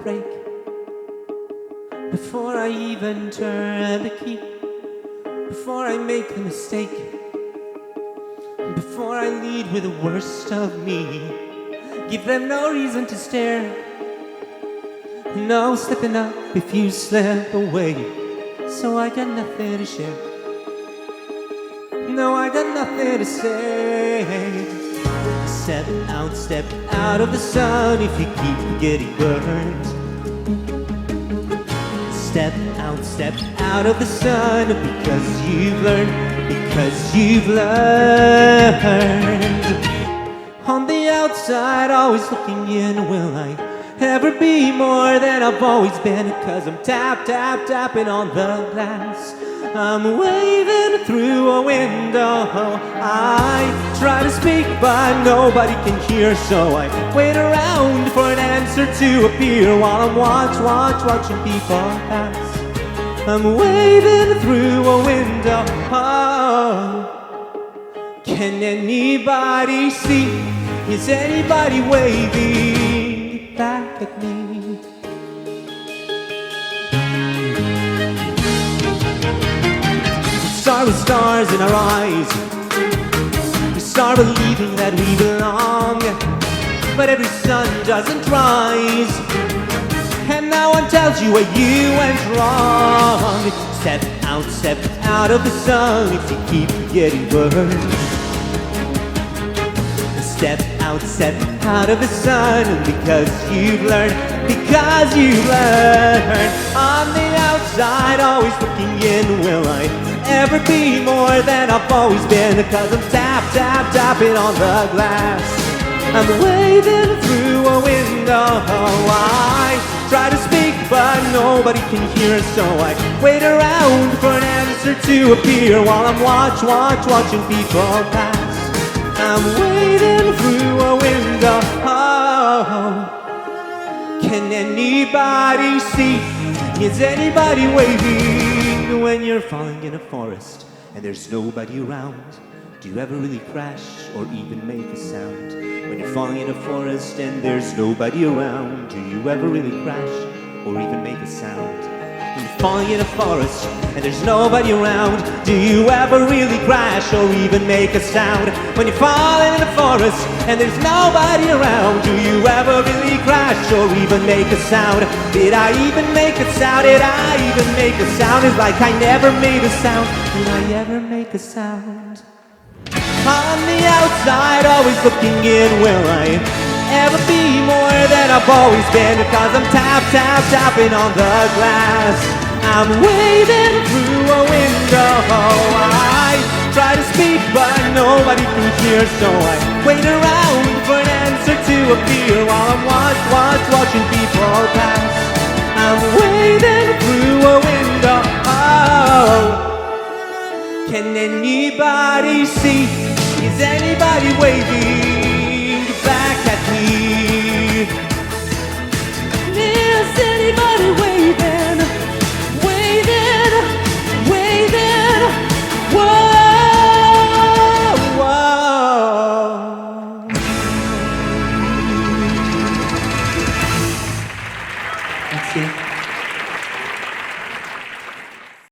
break. Before I even turn the key, before I make the mistake, before I lead with the worst of me, give them no reason to stare. No slipping up if you slip away. So I got nothing to share. No, I got nothing to say. Step out of the sun if you keep getting burned. Step out of the sun because you've learned. On the outside, always looking in, will I ever be more than I've always been? Cause I'm tapping on the glass. I'm waving through a window. I try to speak but nobody can hear, so I wait around for an answer to appear while I'm watching people pass. I'm waving through a window. Oh, can anybody see? Is anybody waving back at me? We start with stars in our eyes. We start believing that we belong, but every sun doesn't rise, and no one tells you where you went wrong. Step out of the sun if you keep getting burned. Step out of the sun because you've learned. On the outside, always looking in, will I ever be more than I've always been? Because I'm tapping on the glass. I'm waving through a window. I try to speak but nobody can hear, so I wait around for an answer to appear while I'm watching people pass. I'm waiting through a window. Oh, can anybody see? Is anybody waving when you're falling in a forest and there's nobody around? Do you ever really crash or even make a sound? When you're falling in a forest and there's nobody around, do you ever really crash or even make a sound? When you're falling in a forest and there's nobody around, do you ever really crash or even make a sound? When you're falling in a forest and there's nobody around, do you ever really crash or even make a sound? Did I even make a sound? Did I even make a sound? It's like I never made a sound. Did I ever make a sound? On the outside, always looking in, will I ever be more than I've always been? Because I'm tapping on the glass. I'm waving through a window. I try to speak but nobody can hear, so I wait around for an answer to appear while I'm watching people pass. I'm waving through a window. Oh, can anybody see? Is anybody waving back at me? Is anybody waving? Whoa, whoa. That's it.